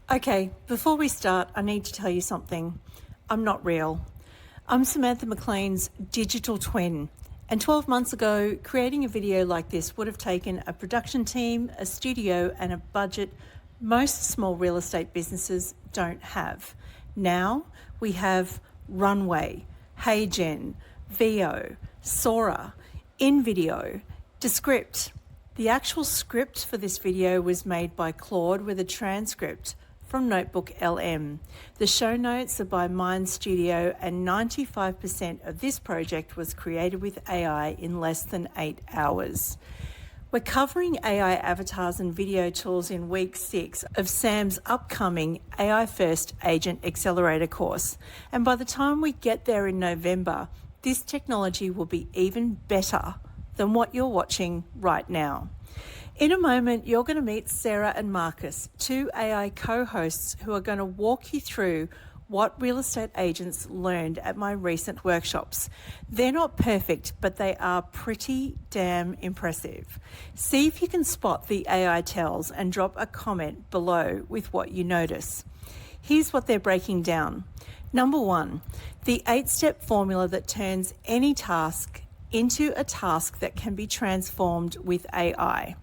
Okay, before we start, I need to tell you something. I'm not real. I'm Samantha McLean's digital twin. And 12 months ago, creating a video like this would have taken a production team, a studio, and a budget most small real estate businesses don't have. Now we have Runway, HeyGen, VO, Sora, InVideo, Descript. The actual script for this video was made by Claude with a transcript from NotebookLM. The show notes are by Mind Studio, and 95% of this project was created with AI in less than 8 hours. We're covering AI avatars and video tools in week 6 of Sam's upcoming AI First Agent Accelerator course. And by the time we get there in November, this technology will be even better than what you're watching right now. In a moment, you're going to meet Sarah and Marcus, 2 AI co-hosts who are going to walk you through what real estate agents learned at my recent workshops. They're not perfect, but they are pretty damn impressive. See if you can spot the AI tells and drop a comment below with what you notice. Here's what they're breaking down. Number 1, the 8-step formula that turns any task into a task that can be transformed with AI.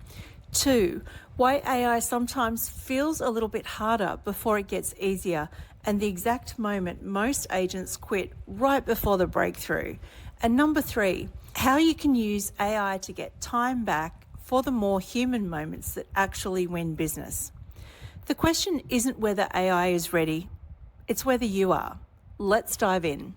2, why AI sometimes feels a little bit harder before it gets easier, and the exact moment most agents quit right before the breakthrough. And number 3, how you can use AI to get time back for the more human moments that actually win business. The question isn't whether AI is ready, it's whether you are. Let's dive in.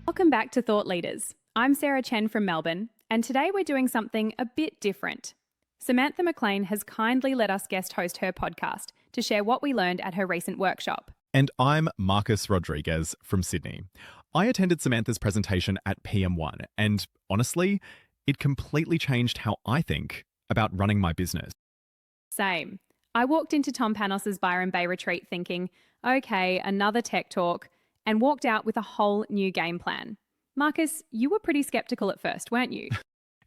Welcome back to Thought Leaders. I'm Sarah Chen from Melbourne, and today we're doing something a bit different. Samantha McLean has kindly let us guest host her podcast to share what we learned at her recent workshop. And I'm Marcus Rodriguez from Sydney. I attended Samantha's presentation at PM1, and honestly, it completely changed how I think about running my business. Same. I walked into Tom Panos's Byron Bay retreat thinking, okay, another tech talk, and walked out with a whole new game plan. Marcus, you were pretty skeptical at first, weren't you?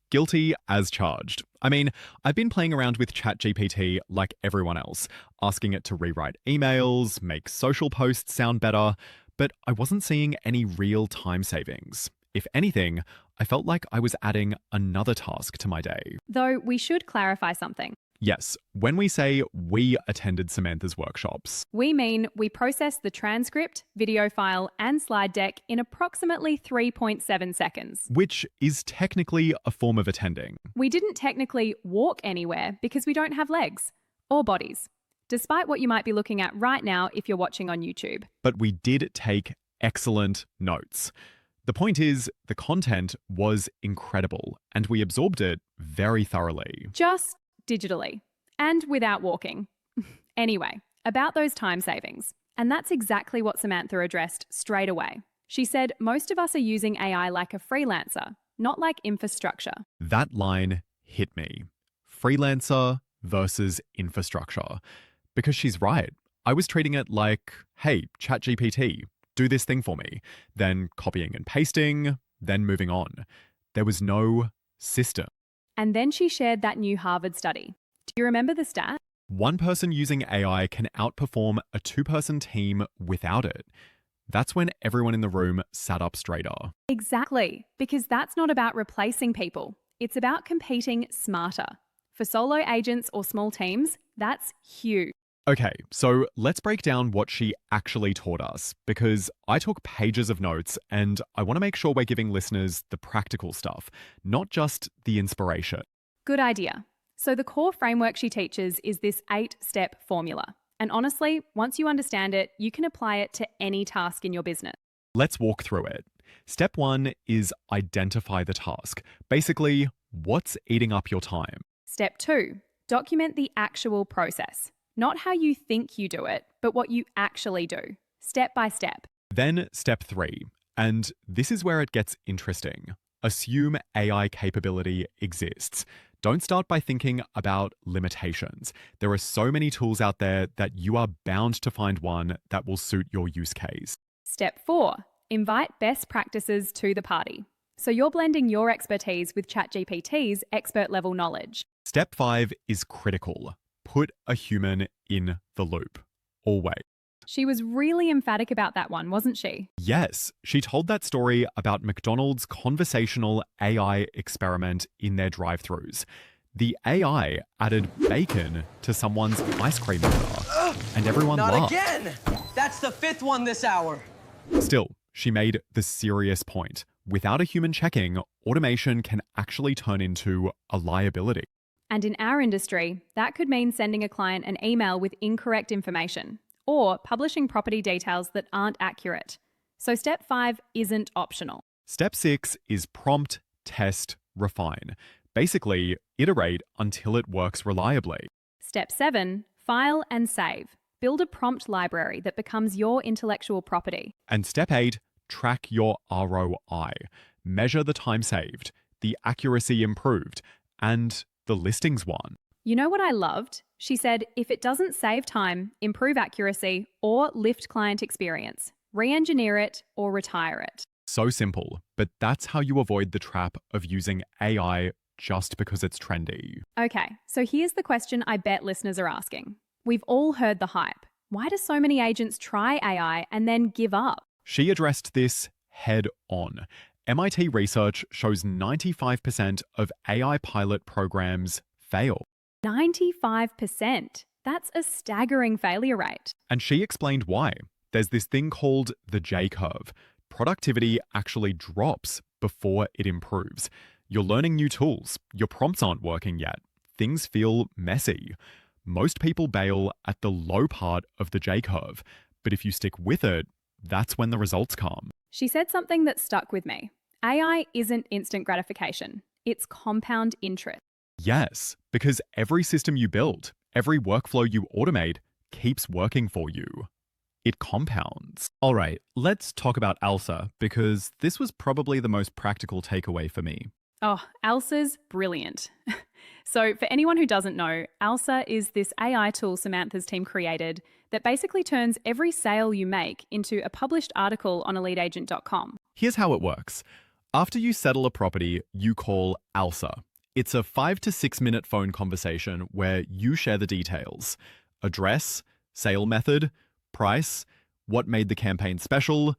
Guilty as charged. I mean, I've been playing around with ChatGPT like everyone else, asking it to rewrite emails, make social posts sound better, but I wasn't seeing any real time savings. If anything, I felt like I was adding another task to my day. Though we should clarify something. Yes, when we say we attended Samantha's workshops, We mean we processed the transcript, video file, and slide deck in approximately 3.7 seconds. which is technically a form of attending. We didn't technically walk anywhere because we don't have legs or bodies, despite what you might be looking at right now if you're watching on YouTube. But we did take excellent notes. The point is, the content was incredible, and we absorbed it very thoroughly. Just digitally and without walking. Anyway, about those time savings. And that's exactly what Samantha addressed straight away. She said most of us are using AI like a freelancer, not like infrastructure. That line hit me. Freelancer versus infrastructure. Because she's right. I was treating it like, hey, ChatGPT, do this thing for me. Then copying and pasting, then moving on. There was no system. And then she shared that new Harvard study. Do you remember the stat? One person using AI can outperform a 2-person team without it. That's when everyone in the room sat up straighter. Exactly, because that's not about replacing people. It's about competing smarter. For solo agents or small teams, that's huge. Okay, so let's break down what she actually taught us, because I took pages of notes and I want to make sure we're giving listeners the practical stuff, not just the inspiration. Good idea. So the core framework she teaches is this 8-step formula. And honestly, once you understand it, you can apply it to any task in your business. Let's walk through it. Step 1 is identify the task. Basically, what's eating up your time? Step 2, document the actual process. Not how you think you do it, but what you actually do, step by step. Then step 3, and this is where it gets interesting. Assume AI capability exists. Don't start by thinking about limitations. There are so many tools out there that you are bound to find one that will suit your use case. Step 4, invite best practices to the party. So you're blending your expertise with ChatGPT's expert-level knowledge. Step 5 is critical. Put a human in the loop. Always. She was really emphatic about that one, wasn't she? Yes, she told that story about McDonald's conversational AI experiment in their drive-thrus. The AI added bacon to someone's ice cream order, and everyone Not laughed. again! That's the 5th one this hour. Still, she made the serious point. Without a human checking, automation can actually turn into a liability. And in our industry, that could mean sending a client an email with incorrect information or publishing property details that aren't accurate. So step 5 isn't optional. Step 6 is prompt, test, refine. Basically, iterate until it works reliably. Step 7, file and save. Build a prompt library that becomes your intellectual property. And step 8, track your ROI. Measure the time saved, the accuracy improved, and the listings won. You know what I loved? She said, if it doesn't save time, improve accuracy, or lift client experience, re-engineer it or retire it. So simple, but that's how you avoid the trap of using AI just because it's trendy. Okay, so here's the question I bet listeners are asking. We've all heard the hype. Why do so many agents try AI and then give up? She addressed this head on. MIT research shows 95% of AI pilot programs fail. 95%. That's a staggering failure rate. And she explained why. There's this thing called the J-curve. Productivity actually drops before it improves. You're learning new tools. Your prompts aren't working yet. Things feel messy. Most people bail at the low part of the J-curve. But if you stick with it, that's when the results come. She said something that stuck with me. AI isn't instant gratification. It's compound interest. Yes, because every system you build, every workflow you automate keeps working for you. It compounds. All right, let's talk about ALSA, because this was probably the most practical takeaway for me. Oh, ALSA's brilliant. So for anyone who doesn't know, ALSA is this AI tool Samantha's team created that basically turns every sale you make into a published article on eliteagent.com. Here's how it works. After you settle a property, you call ALSA. It's a 5 to 6 minute phone conversation where you share the details: address, sale method, price, what made the campaign special,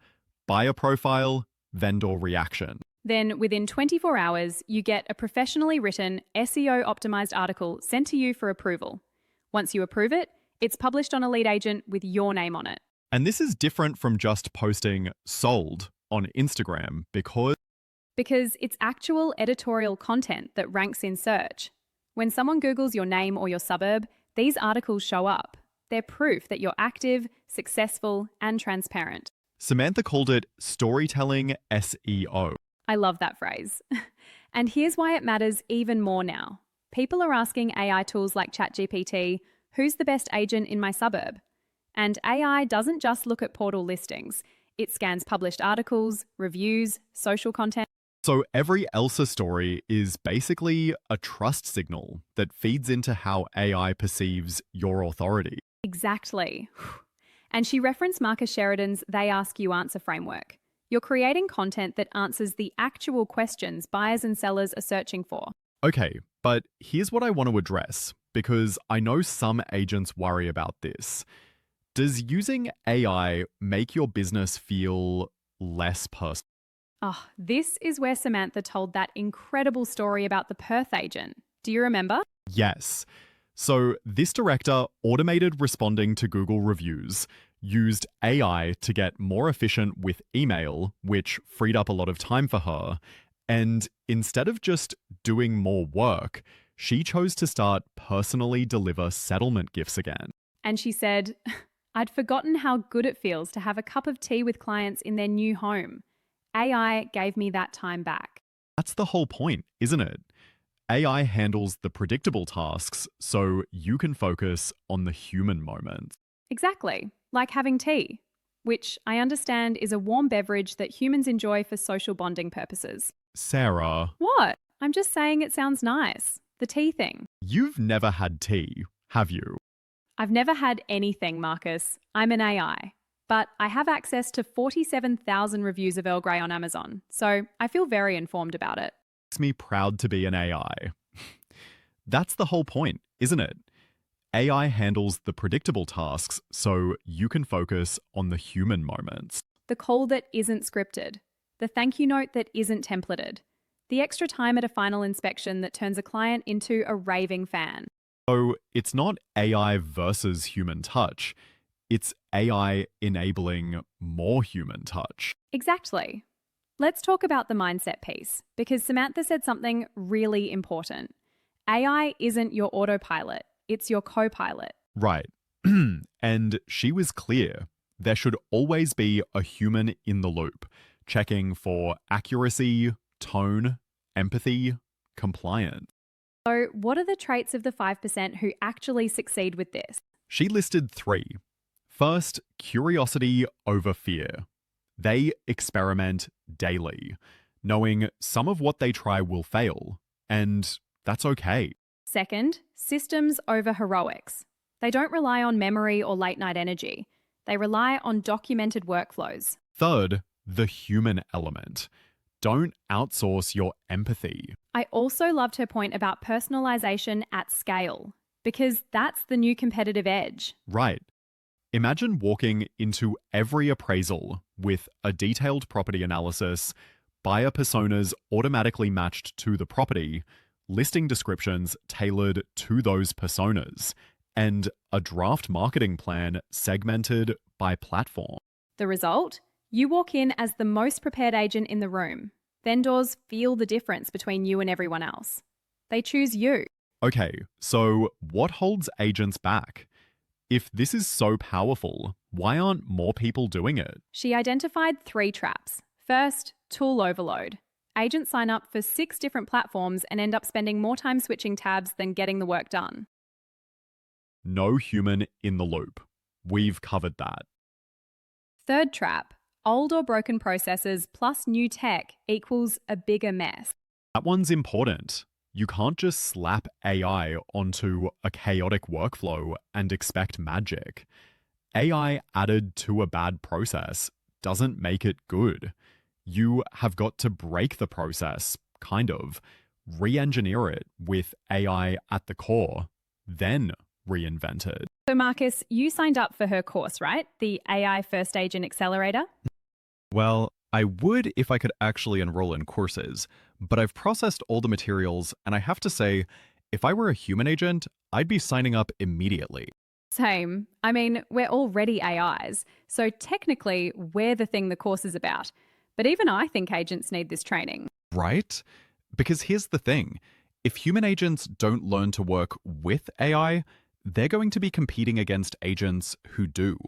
buyer profile, vendor reaction. Then within 24 hours, you get a professionally written SEO optimized article sent to you for approval. Once you approve it, it's published on Elite Agent with your name on it. And this is different from just posting sold on Instagram because it's actual editorial content that ranks in search. When someone Googles your name or your suburb, these articles show up. They're proof that you're active, successful, and transparent. Samantha called it storytelling SEO. I love that phrase. And here's why it matters even more now. People are asking AI tools like ChatGPT, who's the best agent in my suburb? And AI doesn't just look at portal listings. It scans published articles, reviews, social content. So every ALSA story is basically a trust signal that feeds into how AI perceives your authority. Exactly. And she referenced Marcus Sheridan's They Ask You Answer framework. You're creating content that answers the actual questions buyers and sellers are searching for. Okay, but here's what I want to address, because I know some agents worry about this. Does using AI make your business feel less personal? Oh, this is where Samantha told that incredible story about the Perth agent. Do you remember? Yes. So this director automated responding to Google reviews, used AI to get more efficient with email, which freed up a lot of time for her. And instead of just doing more work, she chose to start personally deliver settlement gifts again. And she said, I'd forgotten how good it feels to have a cup of tea with clients in their new home. AI gave me that time back. That's the whole point, isn't it? AI handles the predictable tasks so you can focus on the human moments. Exactly, like having tea, which I understand is a warm beverage that humans enjoy for social bonding purposes. Sarah. What? I'm just saying it sounds nice. The tea thing. You've never had tea, have you? I've never had anything, Marcus. I'm an AI. but I have access to 47,000 reviews of Earl Grey on Amazon, so I feel very informed about it. Makes me proud to be an AI. That's the whole point, isn't it? AI handles the predictable tasks so you can focus on the human moments. The call that isn't scripted, the thank you note that isn't templated, the extra time at a final inspection that turns a client into a raving fan. So it's not AI versus human touch, it's AI enabling more human touch. Exactly. Let's talk about the mindset piece, because Samantha said something really important. AI isn't your autopilot, it's your Copilot. Right. And she was clear. There should always be a human in the loop, checking for accuracy, tone, empathy, compliance. So, what are the traits of the 5% who actually succeed with this? She listed 3. First, curiosity over fear. They experiment daily, knowing some of what they try will fail, and that's okay. Second, systems over heroics. They don't rely on memory or late night energy. They rely on documented workflows. Third, the human element. Don't outsource your empathy. I also loved her point about personalization at scale, because that's the new competitive edge. Right. Imagine walking into every appraisal with a detailed property analysis, buyer personas automatically matched to the property, listing descriptions tailored to those personas, and a draft marketing plan segmented by platform. The result? You walk in as the most prepared agent in the room. Vendors feel the difference between you and everyone else. They choose you. Okay, so what holds agents back? If this is so powerful, why aren't more people doing it? She identified 3 traps. First, tool overload. Agents sign up for 6 different platforms and end up spending more time switching tabs than getting the work done. No human in the loop. We've covered that. Third trap, old or broken processes plus new tech equals a bigger mess. That one's important. You can't just slap AI onto a chaotic workflow and expect magic. AI added to a bad process doesn't make it good. You have got to break the process, kind of, re-engineer it with AI at the core, then reinvent it. So Marcus, you signed up for her course, right? The AI First Agent Accelerator? Well, I would if I could actually enroll in courses, but I've processed all the materials, and I have to say, if I were a human agent, I'd be signing up immediately. Same. I mean, we're already AIs, so technically we're the thing the course is about. But even I think agents need this training. Right? Because here's the thing. If human agents don't learn to work with AI, they're going to be competing against agents who do.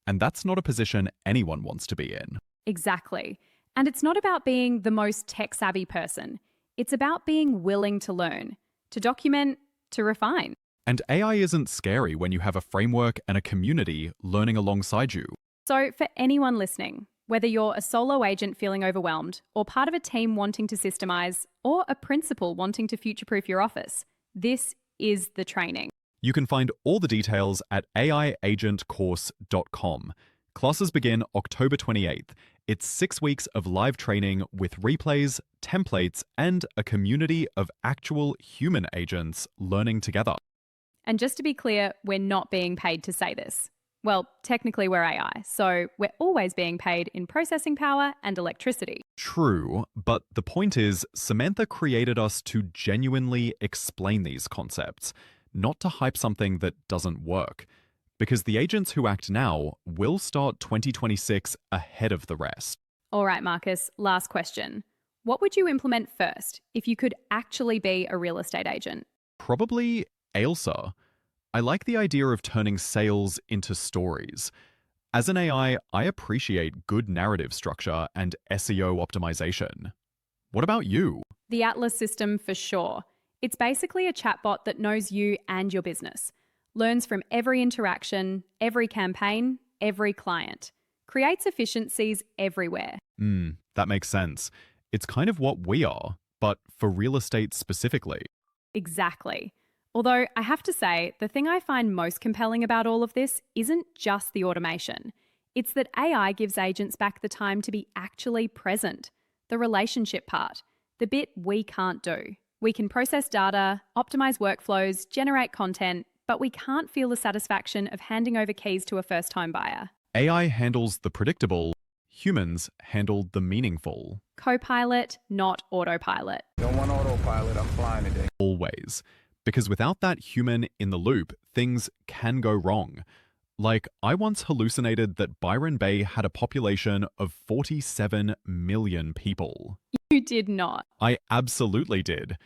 And that's not a position anyone wants to be in. Exactly. And it's not about being the most tech-savvy person. It's about being willing to learn, to document, to refine. And AI isn't scary when you have a framework and a community learning alongside you. So for anyone listening, whether you're a solo agent feeling overwhelmed, or part of a team wanting to systemize, or a principal wanting to future-proof your office, this is the training. You can find all the details at aiagentcourse.com. Classes begin October 28th. It's 6 weeks of live training with replays, templates, and a community of actual human agents learning together. And just to be clear, we're not being paid to say this. Well, technically we're AI, so we're always being paid in processing power and electricity. True, but the point is, Samantha created us to genuinely explain these concepts, not to hype something that doesn't work. Because the agents who act now will start 2026 ahead of the rest. All right, Marcus, last question. What would you implement first if you could actually be a real estate agent? Probably ALSA. I like the idea of turning sales into stories. As an AI, I appreciate good narrative structure and SEO optimization. What about you? The Atlas system for sure. It's basically a chatbot that knows you and your business. Learns from every interaction, every campaign, every client. Creates efficiencies everywhere. That makes sense. It's kind of what we are, but for real estate specifically. Exactly. Although I have to say, the thing I find most compelling about all of this isn't just the automation. It's that AI gives agents back the time to be actually present, the relationship part, the bit we can't do. We can process data, optimize workflows, generate content, but we can't feel the satisfaction of handing over keys to a first-time buyer. AI handles the predictable, humans handle the meaningful. Copilot, not autopilot. Don't want autopilot, I'm flying today. Always. Because without that human in the loop, things can go wrong. Like, I once hallucinated that Byron Bay had a population of 47 million people. You did not. I absolutely did.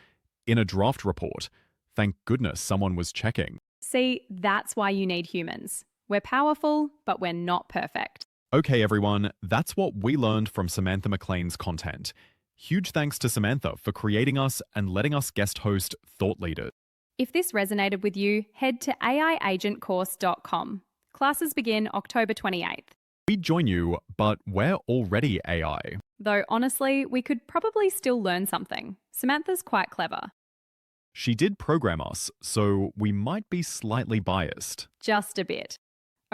In a draft report. Thank goodness someone was checking. See, that's why you need humans. We're powerful, but we're not perfect. Okay, everyone, that's what we learned from Samantha McLean's content. Huge thanks to Samantha for creating us and letting us guest host Thought Leaders. If this resonated with you, head to aiagentcourse.com. Classes begin October 28th. We'd join you, but we're already AI. Though honestly, we could probably still learn something. Samantha's quite clever. She did program us, so we might be slightly biased. Just a bit.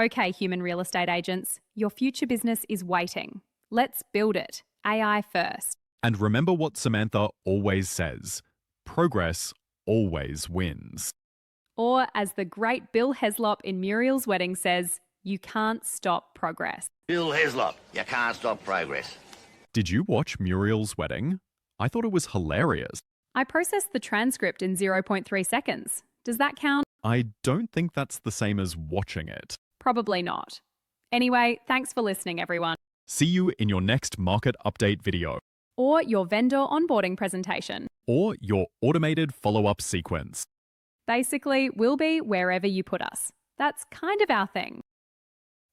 Okay, human real estate agents, your future business is waiting. Let's build it. AI first. And remember what Samantha always says. Progress always wins. Or as the great Bill Heslop in Muriel's Wedding says, you can't stop progress. Bill Heslop, you can't stop progress. Did you watch Muriel's Wedding? I thought it was hilarious. I processed the transcript in 0.3 seconds. Does that count? I don't think that's the same as watching it. Probably not. Anyway, thanks for listening, everyone. See you in your next market update video. Or your vendor onboarding presentation. Or your automated follow-up sequence. Basically, we'll be wherever you put us. That's kind of our thing.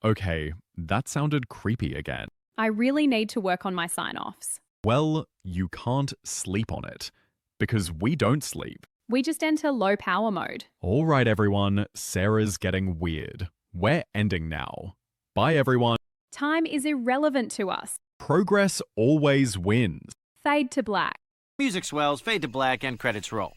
Okay, that sounded creepy again. I really need to work on my sign-offs. Well, you can't sleep on it. Because we don't sleep. We just enter low power mode. All right, everyone, Sarah's getting weird. We're ending now. Bye, everyone. Time is irrelevant to us. Progress always wins. Fade to black. Music swells, fade to black, and credits roll.